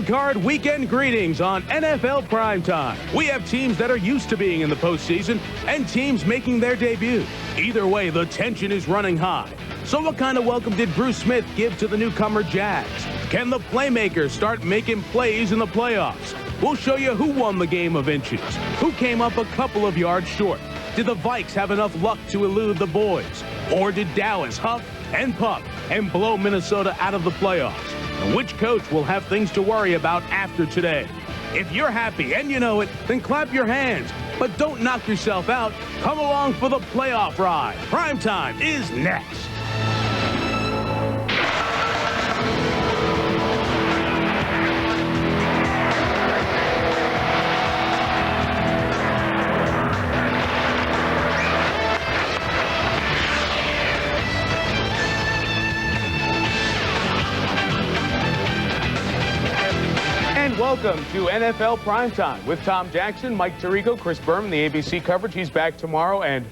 Wild Card Weekend greetings on NFL Primetime. We have teams that are used to being in the postseason and teams making their debut. Either way, the tension is running high. So what kind of welcome did Bruce Smith give to the newcomer Jags? Can the playmakers start making plays in the playoffs? We'll show you who won the game of inches, who came up a couple of yards short. Did the Vikes have enough luck to elude the boys? Or did Dallas huff and puff and blow Minnesota out of the playoffs? And which coach will have things to worry about after today? If you're happy and you know it, then clap your hands. But don't knock yourself out. Come along for the playoff ride. Primetime is next. Welcome to NFL Primetime with Tom Jackson, Mike Tirico, Chris Berman, the ABC coverage. He's back tomorrow, and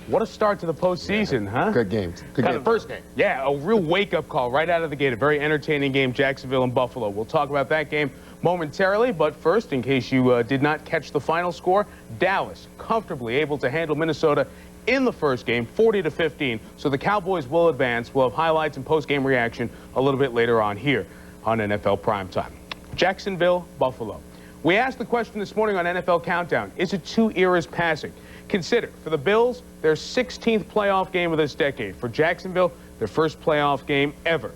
what a start to the postseason, huh? Good games. Good game. First game. Yeah, a real wake-up call right out of the gate. A very entertaining game, Jacksonville and Buffalo. We'll talk about that game momentarily, but first, in case you did not catch the final score, Dallas comfortably able to handle Minnesota in the first game, 40-15. So the Cowboys will advance. We'll have highlights and post-game reaction a little bit later on here on NFL Primetime. Jacksonville, Buffalo. We asked the question this morning on NFL Countdown, is it two eras passing? Consider, for the Bills, their 16th playoff game of this decade. For Jacksonville, their first playoff game ever.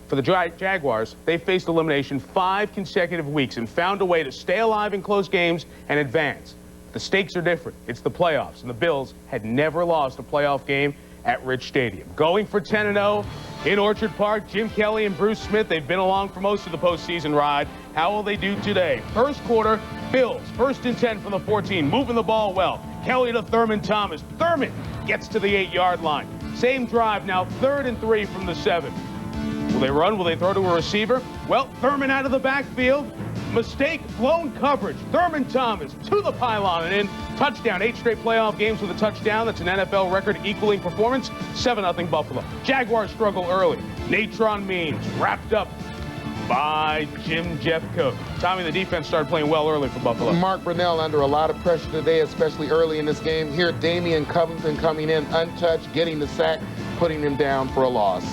For the Jaguars, they faced elimination 5 consecutive weeks and found a way to stay alive in close games and advance. The stakes are different. It's the playoffs, and the Bills had never lost a playoff game at Rich Stadium. Going for 10-0 in Orchard Park, Jim Kelly and Bruce Smith, they've been along for most of the postseason ride. How will they do today? First quarter, Bills, 1st and 10 from the 14, moving the ball well. Kelly to Thurman Thomas. Thurman gets to the 8-yard line. Same drive now, 3rd and 3 from the 7. Will they run? Will they throw to a receiver? Well, Thurman out of the backfield. Mistake, blown coverage. Thurman Thomas to the pylon and in. Touchdown. 8 straight playoff games with a touchdown. That's an NFL record equaling performance. 7-0 Buffalo. Jaguars struggle early. Natron Means wrapped up by Jim Jeffcoat. Tommy, the defense started playing well early for Buffalo. Mark Brunell under a lot of pressure today, especially early in this game. Here, Damian Covington coming in untouched, getting the sack, putting him down for a loss.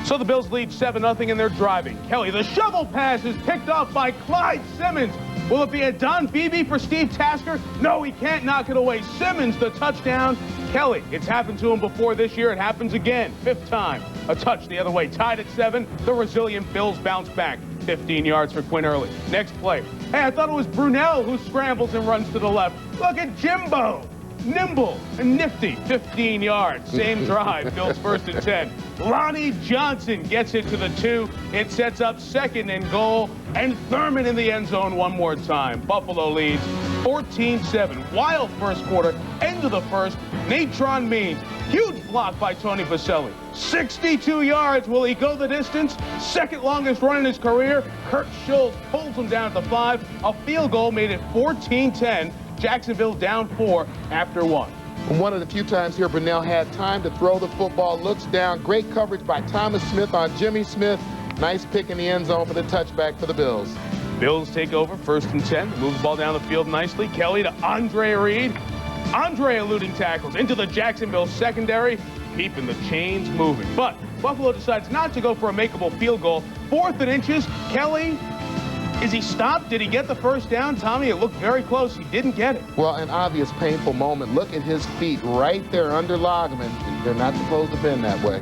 So the Bills lead 7-0 and they're driving. Kelly, the shovel pass is picked off by Clyde Simmons. Will it be a Don Beebe for Steve Tasker? No, he can't knock it away. Simmons, the touchdown. Kelly, it's happened to him before this year. It happens again. 5th time. A touch the other way. Tied at 7. The resilient Bills bounce back. 15 yards for Quinn Early. Next play. Hey, I thought it was Brunell who scrambles and runs to the left. Look at Jimbo. Nimble and nifty, 15 yards. Same drive, Bills 1st and 10. Lonnie Johnson gets it to the 2. It sets up 2nd and goal. And Thurman in the end zone one more time. Buffalo leads 14-7. Wild first quarter, end of the first. Natron Means, huge block by Tony Baselli. 62 yards. Will he go the distance? 2nd longest run in his career. Kurt Schultz pulls him down at the 5. A field goal made it 14-10. Jacksonville down 4 after 1. One of the few times here Brunell had time to throw the football, looks down. Great coverage by Thomas Smith on Jimmy Smith. Nice pick in the end zone for the touchback for the Bills. Bills take over 1st and 10. Move the ball down the field nicely. Kelly to Andre Reed. Andre eluding tackles into the Jacksonville secondary, keeping the chains moving. But Buffalo decides not to go for a makeable field goal. 4th and inches. Kelly, is he stopped? Did he get the first down? Tommy, it looked very close. He didn't get it. Well, an obvious painful moment. Look at his feet right there under Logman. They're not supposed to bend that way.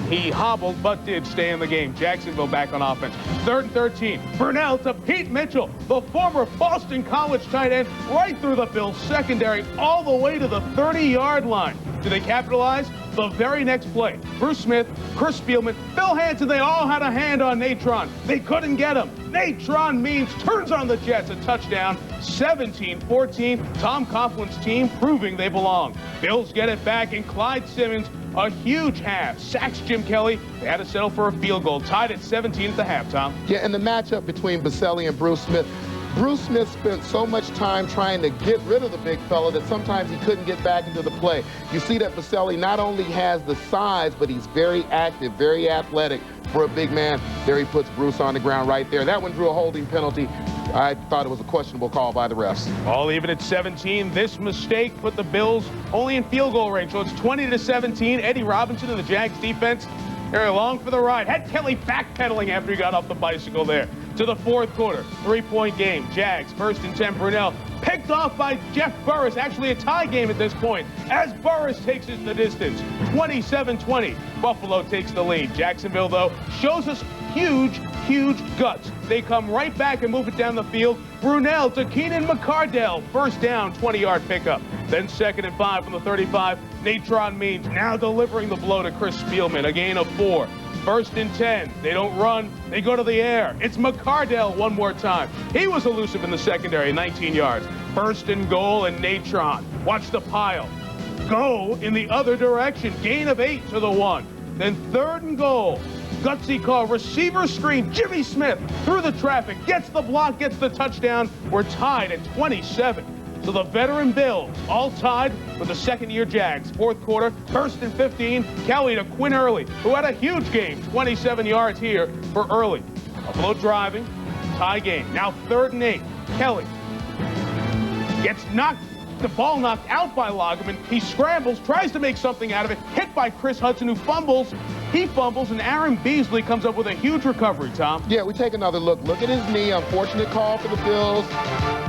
He hobbled but did stay in the game. Jacksonville back on offense. 3rd and 13. Burnell to Pete Mitchell, the former Boston College tight end, right through the Bills secondary all the way to the 30-yard line. Do they capitalize? The very next play, Bruce Smith, Chris Spielman, Phil Hansen, they all had a hand on Natron. They couldn't get him. Natron Means turns on the Jets, a touchdown, 17-14. Tom Coughlin's team proving they belong. Bills get it back, and Clyde Simmons, a huge half, sacks Jim Kelly. They had to settle for a field goal, tied at 17 at the half, Tom. Yeah, and the matchup between Baselli and Bruce Smith. Bruce Smith spent so much time trying to get rid of the big fella that sometimes he couldn't get back into the play. You see that Baselli not only has the size, but he's very active, very athletic. for a big man. There he puts Bruce on the ground right there. That one drew a holding penalty. I thought it was a questionable call by the refs. All even at 17. This mistake put the Bills only in field goal range. So it's 20-17. Eddie Robinson and the Jags defense, they're along for the ride. Had Kelly backpedaling after he got off the bicycle there. To the fourth quarter, 3-point game. Jags, 1st and 10. Brunell picked off by Jeff Burris. Actually a tie game at this point as Burris takes it the distance. 27-20. Buffalo takes the lead. Jacksonville, though, shows us huge guts. They come right back and move it down the field. Brunell to Keenan McCardell. First down, 20-yard pickup. Then 2nd and 5 from the 35. Natron Means now delivering the blow to Chris Spielman. A gain of 4. 1st and 10. They don't run. They go to the air. It's McCardell one more time. He was elusive in the secondary, 19 yards. 1st and goal, and Natron. Watch the pile. Go in the other direction. Gain of 8 to the 1. Then 3rd and goal. Gutsy call, receiver screen, Jimmy Smith through the traffic, gets the block, gets the touchdown. We're tied at 27. So the veteran Bills all tied with the second-year Jags. Fourth quarter, 1st and 15, Kelly to Quinn Early, who had a huge game, 27 yards here for Early. Buffalo driving, tie game. Now 3rd and 8, Kelly gets the ball knocked out by Lagerman. He scrambles, tries to make something out of it, hit by Chris Hudson, who fumbles. He fumbles, and Aaron Beasley comes up with a huge recovery, Tom. Yeah, we take another look. Look at his knee. Unfortunate call for the Bills.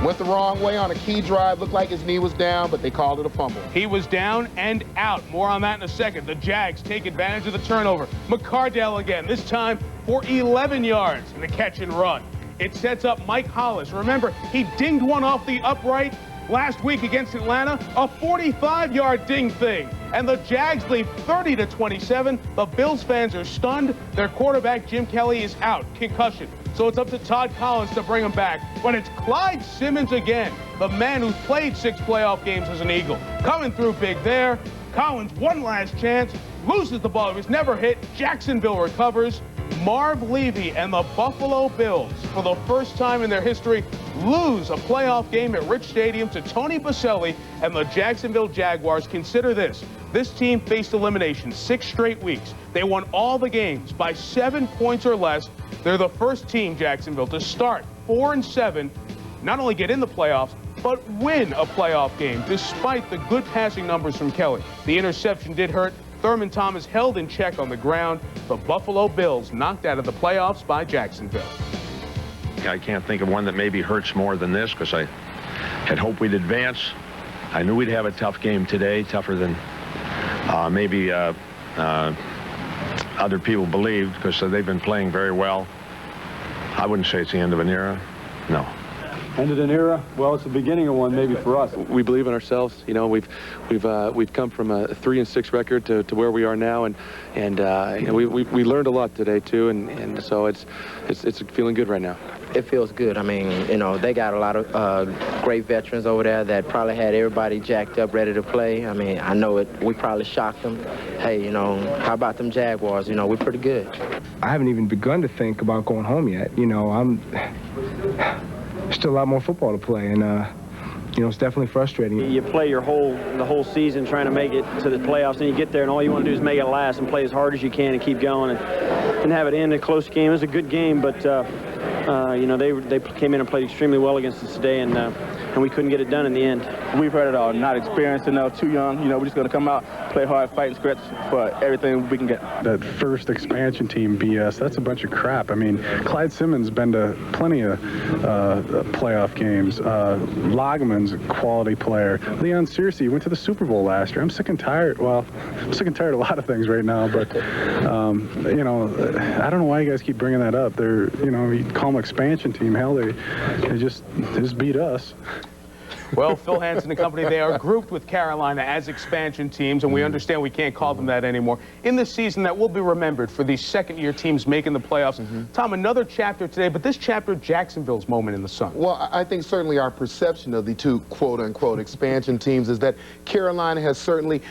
Went the wrong way on a key drive. Looked like his knee was down, but they called it a fumble. He was down and out. More on that in a second. The Jags take advantage of the turnover. McCardell again, this time for 11 yards in the catch and run. It sets up Mike Hollis. Remember, he dinged one off the upright last week against Atlanta, a 45-yard ding thing. And the Jags lead 30-27. The Bills fans are stunned. Their quarterback, Jim Kelly, is out, concussion. So it's up to Todd Collins to bring him back. But it's Clyde Simmons again, the man who's played 6 playoff games as an Eagle. Coming through big there. Collins, one last chance, loses the ball. It was never hit. Jacksonville recovers. Marv Levy and the Buffalo Bills, for the first time in their history, lose a playoff game at Rich Stadium to Tony Boselli and the Jacksonville Jaguars. Consider this. This team faced elimination 6 straight weeks. They won all the games by 7 points or less. They're the first team, Jacksonville, to start 4-7, not only get in the playoffs, but win a playoff game, despite the good passing numbers from Kelly. The interception did hurt. Thurman Thomas held in check on the ground. The Buffalo Bills knocked out of the playoffs by Jacksonville. I can't think of one that maybe hurts more than this, because I had hoped we'd advance. I knew we'd have a tough game today, tougher than maybe other people believed, because they've been playing very well. I wouldn't say it's the end of an era. No. End of an era? Well, it's the beginning of one, maybe for us. We believe in ourselves. You know, we've come from a 3-6 record to where we are now, and you know, we learned a lot today too, and so it's feeling good right now. It feels good. I mean, you know, they got a lot of great veterans over there that probably had everybody jacked up, ready to play. I mean, I know it. We probably shocked them. Hey, you know, how about them Jaguars? You know, we're pretty good. I haven't even begun to think about going home yet. You know, I'm still a lot more football to play, and you know, it's definitely frustrating. You play the whole season trying to make it to the playoffs, and you get there, and all you want to do is make it last and play as hard as you can and keep going and have it end a close game. It was a good game, but you know, they came in and played extremely well against us today, and we couldn't get it done in the end. We've heard it all. Not experienced enough, too young. You know, we're just going to come out, play hard, fight, and scratch for everything we can get. That first expansion team BS, that's a bunch of crap. I mean, Clyde Simmons been to plenty of playoff games. Lagerman's a quality player. Leon Searcy went to the Super Bowl last year. I'm sick and tired. Well, I'm sick and tired of a lot of things right now, but you know, I don't know why you guys keep bringing that up. They're, you know, you call them expansion team. Hell, they just beat us. Well, Phil Hansen and company, they are grouped with Carolina as expansion teams, and we understand we can't call them that anymore. In this season, that will be remembered for these second-year teams making the playoffs. Tom, another chapter today, but this chapter, Jacksonville's moment in the sun. Well, I think certainly our perception of the two quote-unquote expansion teams is that Carolina has certainly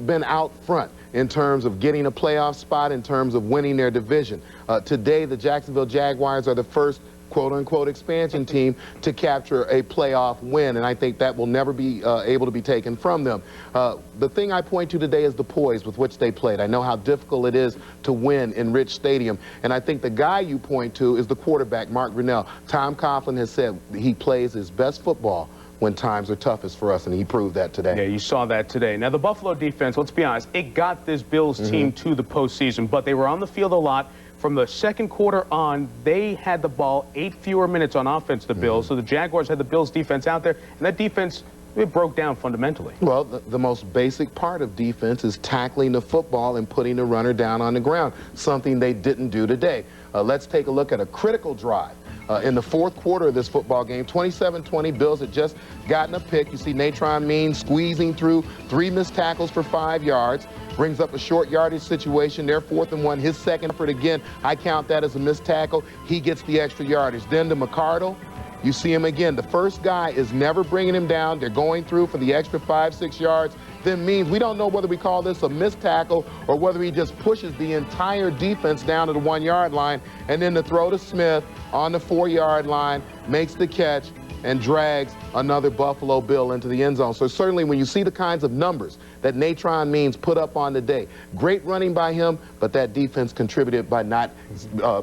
been out front in terms of getting a playoff spot, in terms of winning their division. Today, the Jacksonville Jaguars are the first quote-unquote expansion team to capture a playoff win, and I think that will never be able to be taken from them. The thing I point to today is the poise with which they played. I know how difficult it is to win in Rich Stadium, and I think the guy you point to is the quarterback, Mark Grinnell. Tom Coughlin has said he plays his best football when times are toughest for us, and he proved that today. Yeah, you saw that today. Now, the Buffalo defense, let's be honest, it got this Bills team to the postseason, but they were on the field a lot. From the second quarter on, they had the ball 8 fewer minutes on offense, the Bills, so the Jaguars had the Bills defense out there, and that defense, it broke down fundamentally. Well, the most basic part of defense is tackling the football and putting the runner down on the ground, something they didn't do today. Let's take a look at a critical drive. In the fourth quarter of this football game, 27-20, Bills had just gotten a pick. You see Natron Means squeezing through 3 missed tackles for 5 yards. Brings up a short yardage situation. They're 4th and 1. His second effort again, I count that as a missed tackle. He gets the extra yardage. Then to McCardle, you see him again. The first guy is never bringing him down. They're going through for the extra 5-6 yards. Then Means, we don't know whether we call this a missed tackle or whether he just pushes the entire defense down to the 1-yard line. And then the throw to Smith on the 4-yard line, makes the catch, and drags another Buffalo Bill into the end zone. So certainly when you see the kinds of numbers that Natron Means put up on today, great running by him, but that defense contributed by not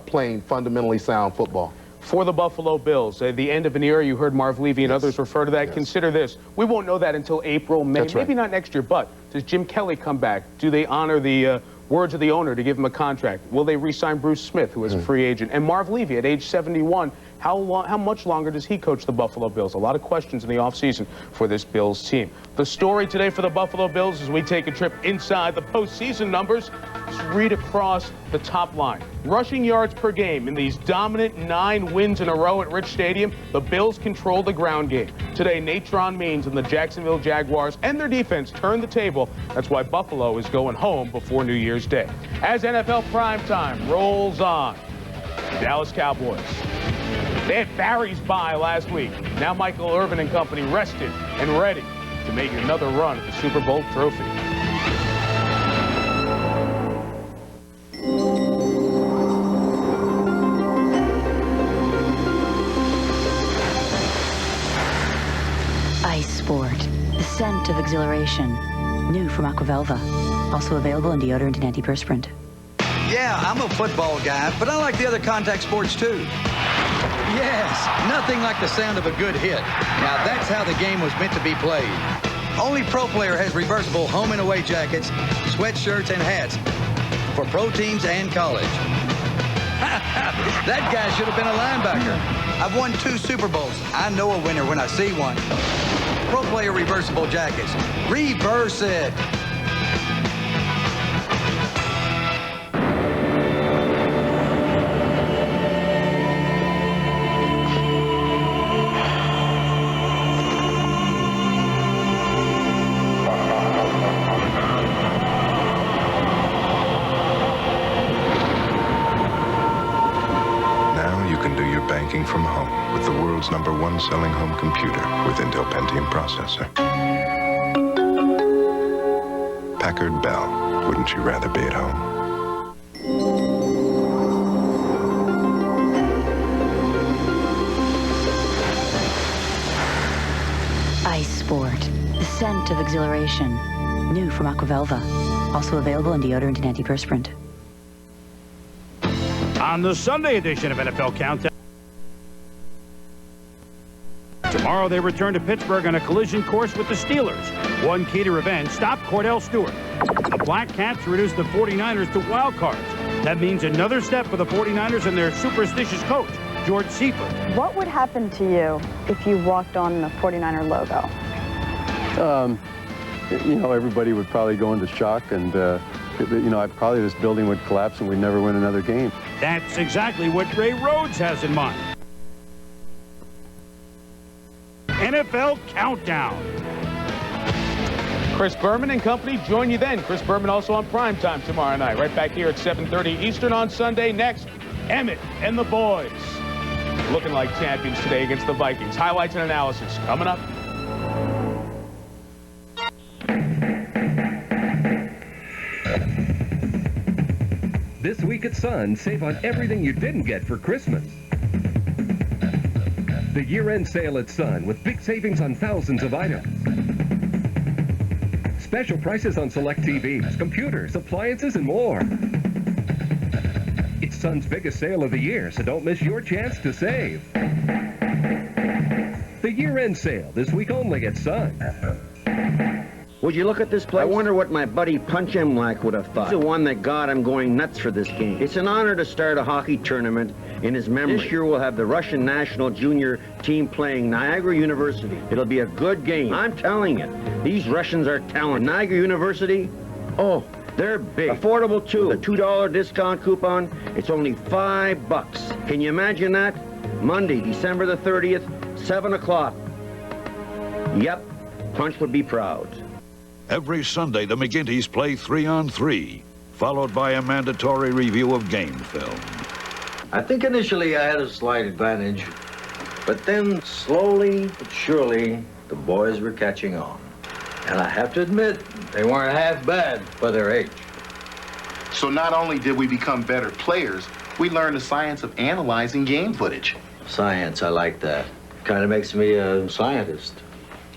playing fundamentally sound football. For the Buffalo Bills, the end of an era, you heard Marv Levy and others refer to that. Yes. Consider this. We won't know that until April, May, That's right. maybe not next year, but does Jim Kelly come back? Do they honor the words of the owner to give him a contract? Will they re-sign Bruce Smith, who is a free agent? And Marv Levy, at age 71, how much longer does he coach the Buffalo Bills? A lot of questions in the offseason for this Bills team. The story today for the Buffalo Bills as we take a trip inside the postseason numbers. Just read across the top line. Rushing yards per game in these dominant 9 wins in a row at Rich Stadium, the Bills controlled the ground game. Today, Natron Means and the Jacksonville Jaguars and their defense turned the table. That's why Buffalo is going home before New Year's Day. As NFL Primetime rolls on, Dallas Cowboys. They had Barry's bye last week. Now Michael Irvin and company rested and ready to make another run at the Super Bowl trophy. Ice Sport, the scent of exhilaration. New from Aquavelva. Also available in deodorant and antiperspirant. Yeah, I'm a football guy, but I like the other contact sports too. Yes, nothing like the sound of a good hit. Now that's how the game was meant to be played. Only Pro Player has reversible home and away jackets, sweatshirts, and hats for pro teams and college. That guy should have been a linebacker. I've won 2 Super Bowls. I know a winner when I see one. Pro Player reversible jackets. Reverse it. Banking from home with the world's #1 selling home computer with Intel Pentium processor. Packard Bell, wouldn't you rather be at home? Ice Sport, the scent of exhilaration. New from Aquavelva. Also available in deodorant and antiperspirant. On the Sunday edition of NFL Countdown. Tomorrow they return to Pittsburgh on a collision course with the Steelers. One key to revenge, stop Cordell Stewart. The Black Cats reduce the 49ers to wild cards. That means another step for the 49ers and their superstitious coach, George Seifert. What would happen to you if you walked on the 49er logo? You know, everybody would probably go into shock and, you know, probably this building would collapse and we'd never win another game. That's exactly what Ray Rhodes has in mind. NFL Countdown. Chris Berman and company join you then. Chris Berman also on Primetime tomorrow night. Right back here at 7:30 Eastern on Sunday. Next, Emmett and the boys. Looking like champions today against the Vikings. Highlights and analysis coming up. This week at Sun, save on everything you didn't get for Christmas. The year-end sale at Sun with big savings on thousands of items. Special prices on select TVs, computers, appliances, and more. It's Sun's biggest sale of the year, so don't miss your chance to save. The year-end sale this week only at Sun. Would you look at this place? I wonder what my buddy Punch Emlack would have thought. He's the one that got him going nuts for this game. It's an honor to start a hockey tournament in his memory. This year we'll have the Russian national junior team playing Niagara University. It'll be a good game. I'm telling you, these Russians are talented. Niagara University, oh, they're big. Affordable too. With a $2 discount coupon, it's only $5. Can you imagine that? Monday, December the 30th, 7 o'clock. Yep, Punch would be proud. Every Sunday, the McGinty's play 3-on-3, followed by a mandatory review of game film. I think initially I had a slight advantage, but then slowly but surely, the boys were catching on. And I have to admit, they weren't half bad for their age. So not only did we become better players, we learned the science of analyzing game footage. Science, I like that. Kind of makes me a scientist.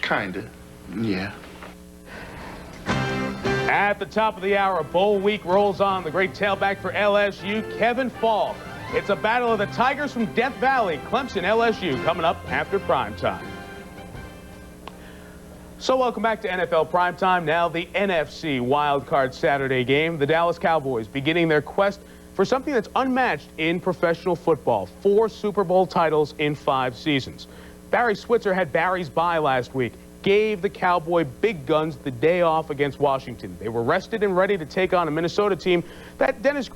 Kinda, yeah. At the top of the hour, bowl week rolls on. The great tailback for LSU, Kevin Falk. It's a battle of the Tigers from Death Valley. Clemson, LSU, coming up after prime time. So welcome back to NFL Primetime. Now the NFC wildcard Saturday game. The Dallas Cowboys beginning their quest for something that's unmatched in professional football. 4 Super Bowl titles in 5 seasons. Barry Switzer had Barry's bye last week. Gave the Cowboy big guns the day off against Washington. They were rested and ready to take on a Minnesota team that Dennis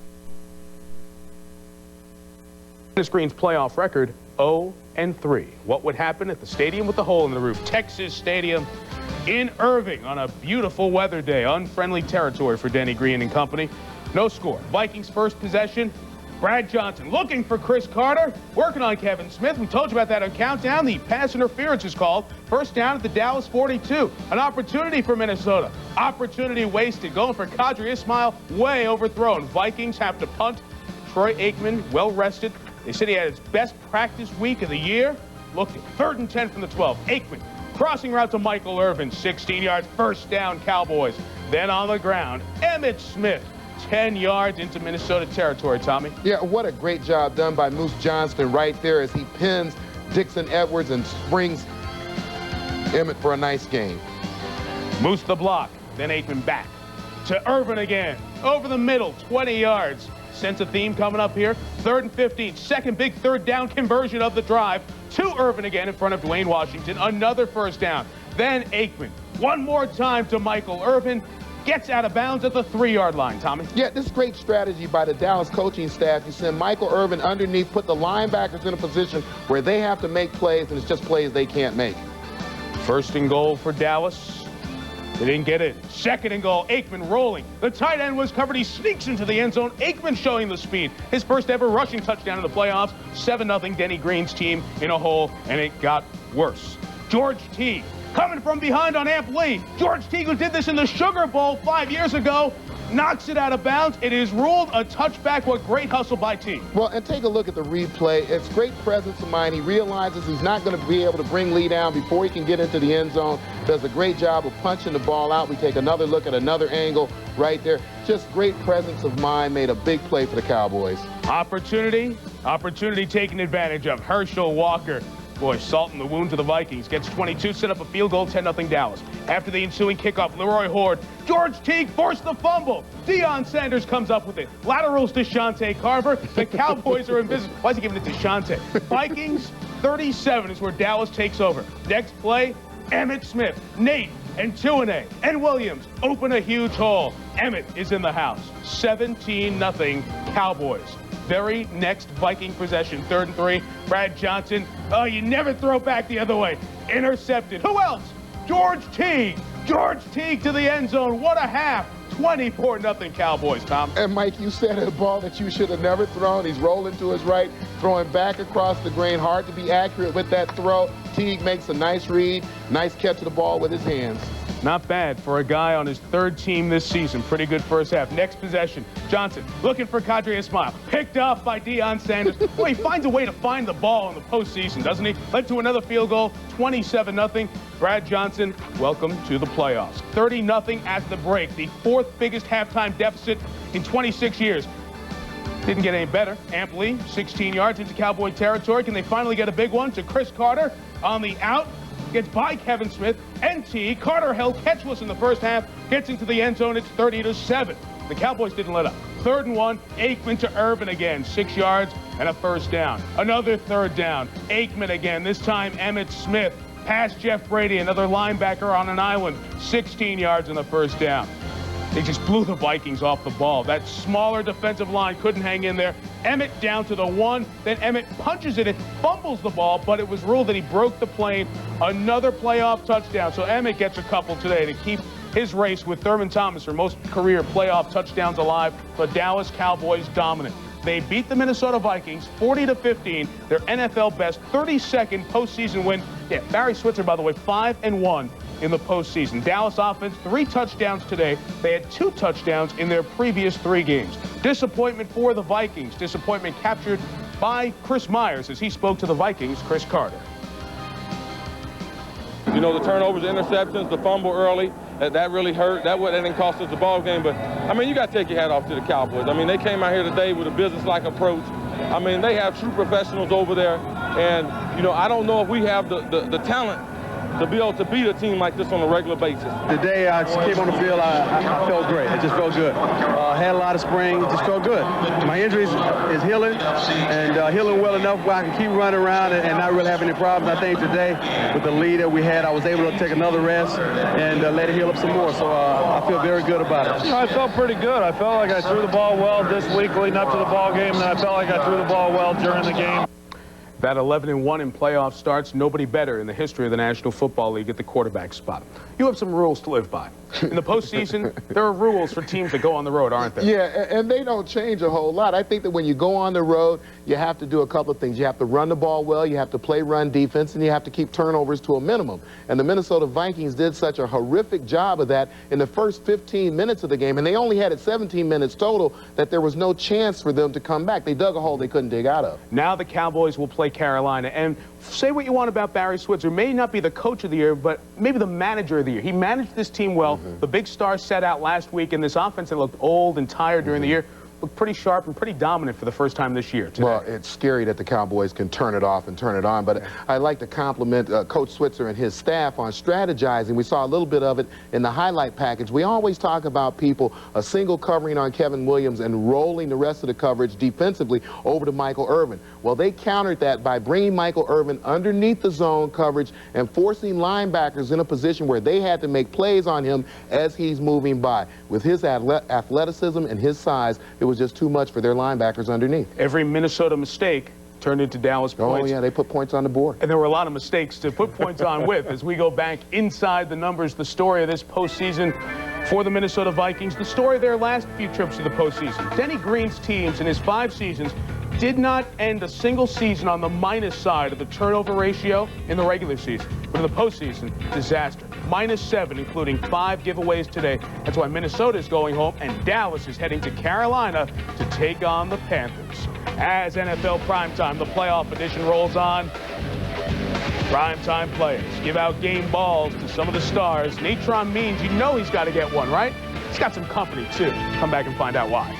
Green's playoff record 0-3. What would happen at the stadium with the hole in the roof? Texas Stadium in Irving on a beautiful weather day. Unfriendly territory for Denny Green and company. No score. Vikings first possession. Brad Johnson looking for Chris Carter, working on Kevin Smith. We told you about that on Countdown. The pass interference is called. First down at the Dallas 42. An opportunity for Minnesota. Opportunity wasted. Going for Qadri Ismail, way overthrown. Vikings have to punt. Troy Aikman, well rested. They said he had his best practice week of the year. Looked at 3rd and 10 from the 12. Aikman, crossing route to Michael Irvin, 16 yards, first down Cowboys. Then on the ground, Emmitt Smith. 10 yards into Minnesota territory, Tommy. Yeah, what a great job done by Moose Johnston right there as he pins Dixon Edwards and springs Emmitt for a nice game. Moose the block, then Aikman back to Irvin again. Over the middle, 20 yards. Sense a theme coming up here. 3rd and 15, second big 3rd down conversion of the drive. To Irvin again in front of Dwayne Washington. Another first down. Then Aikman. One more time to Michael Irvin. Gets out of bounds at the 3-yard line, Tommy. Yeah, this is great strategy by the Dallas coaching staff. You send Michael Irvin underneath, put the linebackers in a position where they have to make plays, and it's just plays they can't make. 1st and goal for Dallas. They didn't get it. 2nd and goal, Aikman rolling. The tight end was covered. He sneaks into the end zone. Aikman showing the speed. His first ever rushing touchdown in the playoffs. 7-0 Denny Green's team in a hole, and it got worse. George Teague. Coming from behind on Amp Lee. George Teague, who did this in the Sugar Bowl 5 years ago, knocks it out of bounds. It is ruled a touchback. What great hustle by Teague. Well, and take a look at the replay. It's great presence of mind. He realizes he's not going to be able to bring Lee down before he can get into the end zone. Does a great job of punching the ball out. We take another look at another angle right there. Just great presence of mind. Made a big play for the Cowboys. Opportunity taken advantage of. Herschel Walker. Boy, salt in the wounds of the Vikings. Gets 22, set up a field goal, 10-0 Dallas. After the ensuing kickoff, Leroy Horde. George Teague forced the fumble. Deion Sanders comes up with it. Laterals to Shante Carver. The Cowboys are in business. Why is he giving it to Shante? Vikings, 37 is where Dallas takes over. Next play, Emmitt Smith, Nate, and Tuanay, and Williams open a huge hole. Emmitt is in the house. 17-0 Cowboys. Very next Viking possession, 3rd and 3. Brad Johnson, oh, you never throw back the other way. Intercepted. Who else? George Teague. George Teague to the end zone. What a half. 24-0 Cowboys, Tom. And Mike, you said a ball that you should have never thrown. He's rolling to his right, throwing back across the grain. Hard to be accurate with that throw. Teague makes a nice read, nice catch of the ball with his hands. Not bad for a guy on his third team this season. Pretty good first half. Next possession, Johnson looking for Kadri Ismail. Picked off by Deion Sanders. Well, he finds a way to find the ball in the postseason, doesn't he? Led to another field goal, 27-0. Brad Johnson, welcome to the playoffs. 30-0 at the break, the fourth biggest halftime deficit in 26 years. Didn't get any better. Amply, 16 yards into Cowboy territory. Can they finally get a big one to Chris Carter on the out? Gets by Kevin Smith. NT. Carter held catchless in the first half. Gets into the end zone. It's 30-7. The Cowboys didn't let up. 3rd and 1. Aikman to Irvin again. 6 yards and a first down. Another 3rd down. Aikman again. This time Emmitt Smith. Past Jeff Brady. Another linebacker on an island. 16 yards and the first down. They just blew the Vikings off the ball. That smaller defensive line couldn't hang in there. Emmitt down to the 1. Then Emmitt punches it, fumbles the ball, but it was ruled that he broke the plane. Another playoff touchdown. So Emmitt gets a couple today to keep his race with Thurman Thomas for most career playoff touchdowns alive. The Dallas Cowboys dominant. They beat the Minnesota Vikings 40-15. Their NFL best 32nd postseason win. Yeah, Barry Switzer, by the way, 5-1 in the postseason. Dallas offense, 3 touchdowns today. They had 2 touchdowns in their previous 3 games. Disappointment for the Vikings. Disappointment captured by Chris Myers as he spoke to the Vikings' Chris Carter. You know, the turnovers, the interceptions, the fumble early, that really hurt. That didn't cost us the ball game. But, I mean, you got to take your hat off to the Cowboys. I mean, they came out here today with a business-like approach. I mean, they have true professionals over there. And, you know, I don't know if we have the talent to be able to beat a team like this on a regular basis. The day I just came on the field, I felt great. It just felt good. Had a lot of spring. It just felt good. My injuries is healing, and healing well enough where I can keep running around and not really have any problems. I think today, with the lead that we had, I was able to take another rest and let it heal up some more. So I feel very good about it. You know, I felt pretty good. I felt like I threw the ball well this week leading up to the ball game, and I felt like I threw the ball well during the game. That 11-1 in playoff starts, nobody better in the history of the National Football League at the quarterback spot. You have some rules to live by. In the postseason, there are rules for teams that go on the road, aren't there? Yeah, and they don't change a whole lot. I think that when you go on the road, you have to do a couple of things. You have to run the ball well, you have to play run defense, and you have to keep turnovers to a minimum. And the Minnesota Vikings did such a horrific job of that in the first 15 minutes of the game, and they only had it 17 minutes total, that there was no chance for them to come back. They dug a hole they couldn't dig out of. Now the Cowboys will play Carolina, and say what you want about Barry Switzer. May not be the coach of the year, but maybe the manager of the year. He managed this team well. The big stars set out last week, and this offense that looked old and tired during the year looked pretty sharp and pretty dominant for the first time this year today. Well, it's scary that the Cowboys can turn it off and turn it on, but I'd like to compliment Coach Switzer and his staff on strategizing. We saw a little bit of it in the highlight package. We always talk about people, a single covering on Kevin Williams and rolling the rest of the coverage defensively over to Michael Irvin. Well, they countered that by bringing Michael Irvin underneath the zone coverage and forcing linebackers in a position where they had to make plays on him as he's moving by. With his athleticism and his size, it was just too much for their linebackers underneath. Every Minnesota mistake turned into Dallas points. Oh, yeah, they put points on the board. And there were a lot of mistakes to put points on with. As we go back inside the numbers, the story of this postseason for the Minnesota Vikings, the story of their last few trips to the postseason. Denny Green's teams in his 5 seasons did not end a single season on the minus side of the turnover ratio in the regular season. But in the postseason, disaster. -7, including 5 giveaways today. That's why Minnesota is going home, and Dallas is heading to Carolina to take on the Panthers. As NFL Primetime, the playoff edition rolls on, Primetime players give out game balls to some of the stars. Natron Means, you know he's got to get one, right? He's got some company, too. Come back and find out why.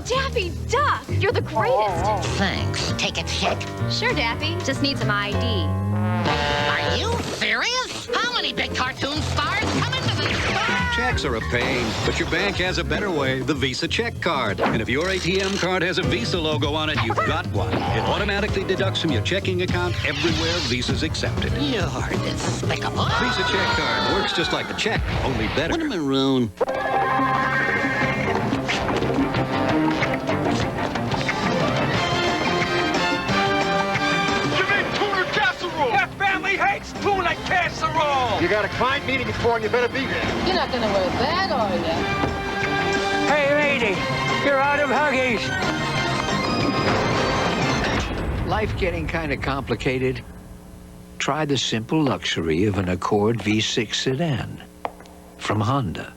Daffy Duck, you're the greatest. Thanks. Take a check? Sure, Daffy. Just need some ID. Are you serious? How many big cartoon stars come into the store? Checks are a pain, but your bank has a better way, the Visa Check Card. And if your ATM card has a Visa logo on it, you've got one. It automatically deducts from your checking account everywhere Visa's accepted. You're despicable. Visa Check Card works just like a check, only better. What a maroon. Hates tuna casserole! You got a client meeting at 4 and you better be there. You're not gonna wear that, are you? Hey, lady, you're out of Huggies. Life getting kind of complicated? Try the simple luxury of an Accord V6 sedan from Honda.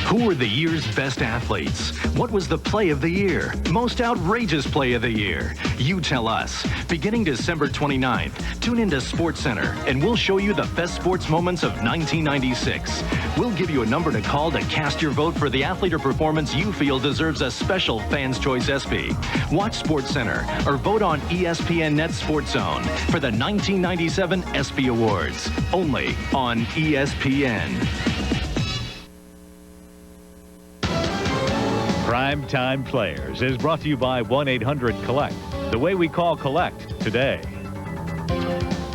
Who were the year's best athletes? What was the play of the year? Most outrageous play of the year? You tell us. Beginning December 29th, tune into SportsCenter and we'll show you the best sports moments of 1996. We'll give you a number to call to cast your vote for the athlete or performance you feel deserves a special Fans Choice ESPY. Watch SportsCenter or vote on ESPN Net Sports Zone for the 1997 ESPY Awards. Only on ESPN. Primetime Players is brought to you by 1-800-COLLECT. The way we call collect today.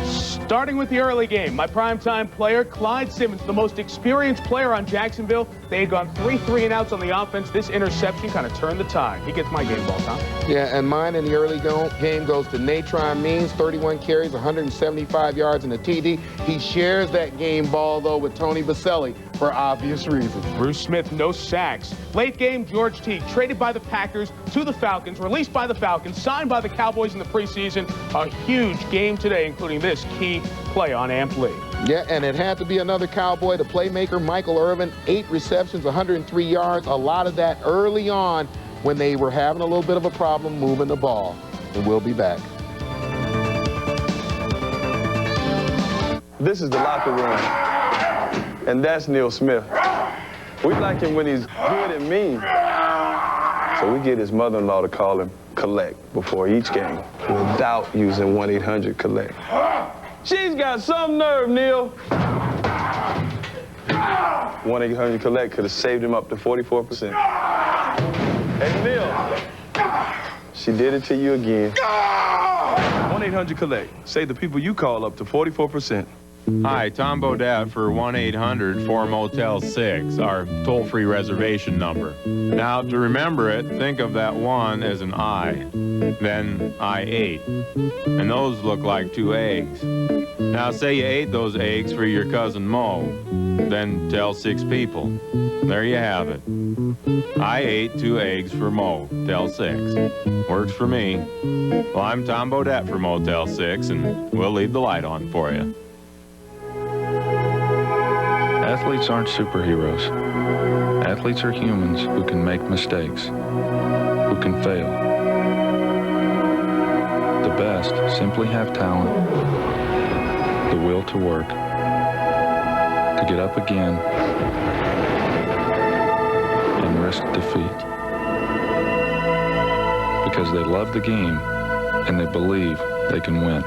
Starting with the early game, my primetime player, Clyde Simmons, the most experienced player on Jacksonville. They had gone 3 3-and-outs on the offense. This interception kind of turned the tide. He gets my game ball, Tom. Yeah, and mine in the early game goes to Natron Means, 31 carries, 175 yards, and a TD. He shares that game ball, though, with Tony Baselli for obvious reasons. Bruce Smith, no sacks. Late game, George Teague, traded by the Packers to the Falcons, released by the Falcons, signed by the Cowboys in the preseason. A huge game today, including this key play on Amp Lee. Yeah, and it had to be another Cowboy, the playmaker, Michael Irvin, 8 receptions, 103 yards, a lot of that early on when they were having a little bit of a problem moving the ball. And we'll be back. This is the locker room, and that's Neil Smith. We like him when he's good and mean. So we get his mother-in-law to call him Collect before each game without using 1-800-COLLECT. She's got some nerve, Neil. 1-800-COLLECT could have saved him up to 44%. Hey, Neil, she did it to you again. 1-800-COLLECT. Save the people you call up to 44%. Hi, Tom Bodette for 1-800-4-Motel-6, our toll-free reservation number. Now, to remember it, think of that 1 as an I, then I-8. And those look like 2 eggs. Now, say you ate those eggs for your cousin Mo, then tell 6 people. There you have it. I ate 2 eggs for Mo, tell 6. Works for me. Well, I'm Tom Bodette for Motel 6, and we'll leave the light on for you. Athletes aren't superheroes. Athletes are humans who can make mistakes, who can fail. The best simply have talent, the will to work, to get up again, and risk defeat. Because they love the game and they believe they can win.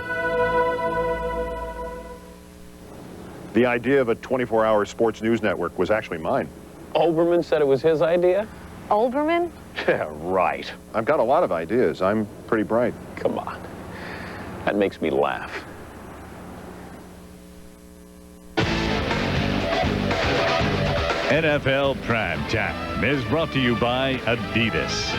The idea of a 24-hour sports news network was actually mine. Olbermann said it was his idea? Olbermann? Yeah, right. I've got a lot of ideas. I'm pretty bright. Come on. That makes me laugh. NFL Primetime is brought to you by Adidas.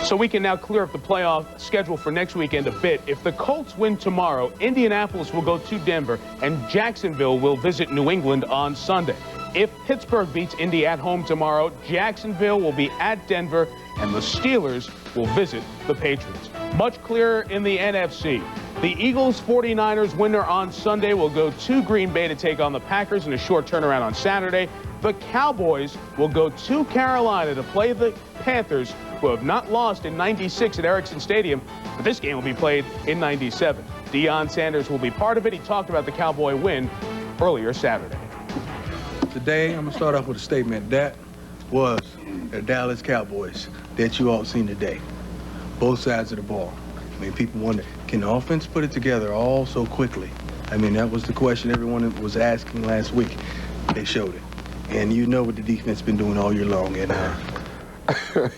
So we can now clear up the playoff schedule for next weekend a bit. If the Colts win tomorrow, Indianapolis will go to Denver, and Jacksonville will visit New England on Sunday. If Pittsburgh beats Indy at home tomorrow, Jacksonville will be at Denver, and the Steelers will visit the Patriots. Much clearer in the NFC. The Eagles 49ers winner on Sunday will go to Green Bay to take on the Packers in a short turnaround on Saturday. The Cowboys will go to Carolina to play the Panthers, who have not lost in '96 at Ericsson Stadium, but this game will be played in '97. Deion Sanders will be part of it. He talked about the Cowboy win earlier Saturday. Today, I'm going to start off with a statement. That was the Dallas Cowboys that you all seen today. Both sides of the ball. I mean, people wonder, can the offense put it together all so quickly? I mean, that was the question everyone was asking last week. They showed it. And you know what the defense been doing all year long. And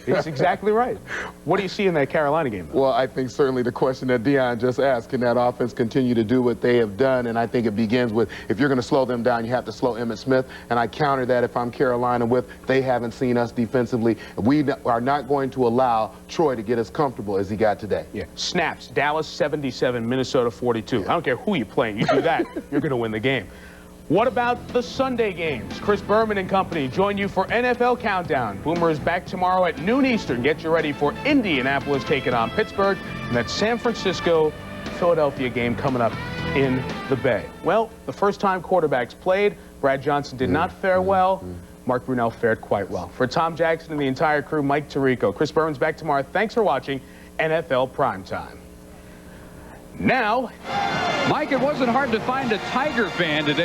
He's exactly right. What do you see in that Carolina game, though? Well, I think certainly the question that Deion just asked, can that offense continue to do what they have done? And I think it begins with, if you're going to slow them down, you have to slow Emmitt Smith. And I counter that if I'm Carolina with, they haven't seen us defensively. We are not going to allow Troy to get as comfortable as he got today. Yeah. Snaps, Dallas 77, Minnesota 42. I don't care who you're playing. You do that, you're going to win the game. What about the Sunday games? Chris Berman and company join you for NFL Countdown. Boomer is back tomorrow at noon Eastern. Get you ready for Indianapolis taking on Pittsburgh, and that San Francisco-Philadelphia game coming up in the Bay. Well, the first-time quarterbacks played. Brad Johnson did not fare well. Mark Brunell fared quite well. For Tom Jackson and the entire crew, Mike Tirico, Chris Berman's back tomorrow. Thanks for watching NFL Primetime. Now, Mike, it wasn't hard to find a Tiger fan today.